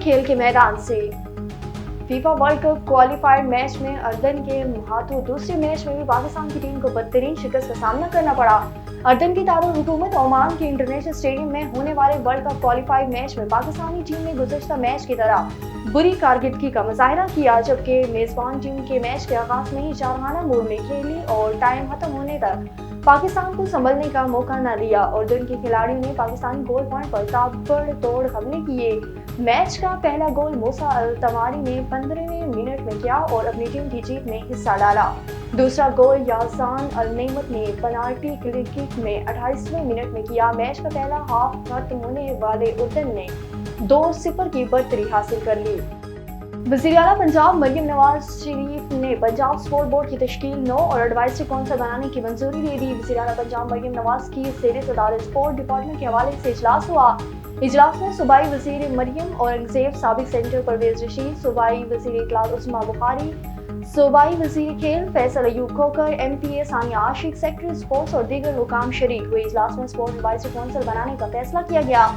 खेल के मैदान से। FIFA world cup qualifier match में अर्दन के हाथों दूसरे मैच में भी पाकिस्तान की टीम को बदतरीन शिकस्त का सामना करना पड़ा। अर्दन की दारुल हुकूमत ओमान के इंटरनेशनल स्टेडियम में होने वाले वर्ल्ड कप क्वालिफायर मैच में पाकिस्तानी टीम ने गुज़श्ता मैच की तरह बुरी कारकर्दगी का मुजाहरा किया, जबकि मेजबान टीम के मैच के आगाज में ही चारखाना मोड़ में खेली और टाइम खत्म होने तक पाकिस्तान को संभलने का मौका न दिया। अर्दन के खिलाड़ियों ने पाकिस्तानी गोल पॉइंट पर ताबड़तोड़ हमले किए। मैच का पहला गोल मूसा अल तमारी ने 15वें मिनट में किया और अपनी टीम की जीत में हिस्सा डाला। दूसरा गोल यासान अल नेमत ने पेनाल्टी किक में 28वें मिनट में किया। मैच का पहला हाफ खत्म होने वाले अर्दन ने 2-0 की बढ़तरी हासिल कर ली। वज़ीर आला पंजाब मरियम नवाज शरीफ ने पंजाब स्पोर्ट बोर्ड की तश्कील 9 और एडवाइजरी कौंसिल बनाने की मंजूरी दे दी। वज़ीर आला पंजाब मरियम नवाज की ज़ेर सदारत स्पोर्ट डिपार्टमेंट के हवाले से इजलास हुआ। इजलास में सूबाई वज़ीर मरियम औरंगजेब, साबिक सेनेटर परवेज रशीद, सूबाई वज़ीर इत्तलात उस्मा बुखारी, सूबाई वज़ीर खेल फैसल अयूब खोकर, MPA सानिया आशिक, सेक्रेटरी स्पोर्ट्स और दीगर हुकाम शरीक हुए। इजलास में स्पोर्ट एडवाइजरी कौंसिल बनाने का फैसला किया गया,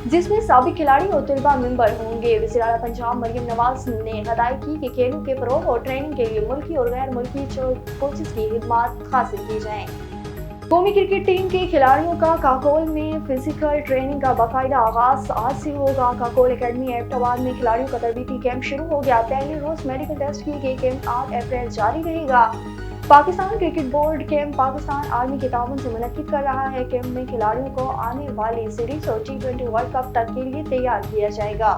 जिसमें साबिक खिलाड़ी और तलबा मेंबर होंगे। वज़ीर आला पंजाब मरियम नवाज ने हिदायत की कि खेलों के फरोग और ट्रेनिंग के लिए मुल्की और गैर मुल्की कोचेस की खिदमात हासिल की जाएं। कौमी क्रिकेट टीम के खिलाड़ियों का काकोल में फिजिकल ट्रेनिंग का बाकायदा आगाज आज से होगा। काकोल एकेडमी एबटाबाद में खिलाड़ियों का तरबीती कैंप शुरू हो गया। पहले रोज मेडिकल टेस्ट किए गए कैंप 8 अप्रैल जारी रहेगा। Pakistan cricket board camp Pakistan army के ताउन से मुनक्किद कर रहा है। कैंप में खिलाड़ियों को आने वाली सीरीज और T20 वर्ल्ड कप तक के लिए तैयार किया जाएगा।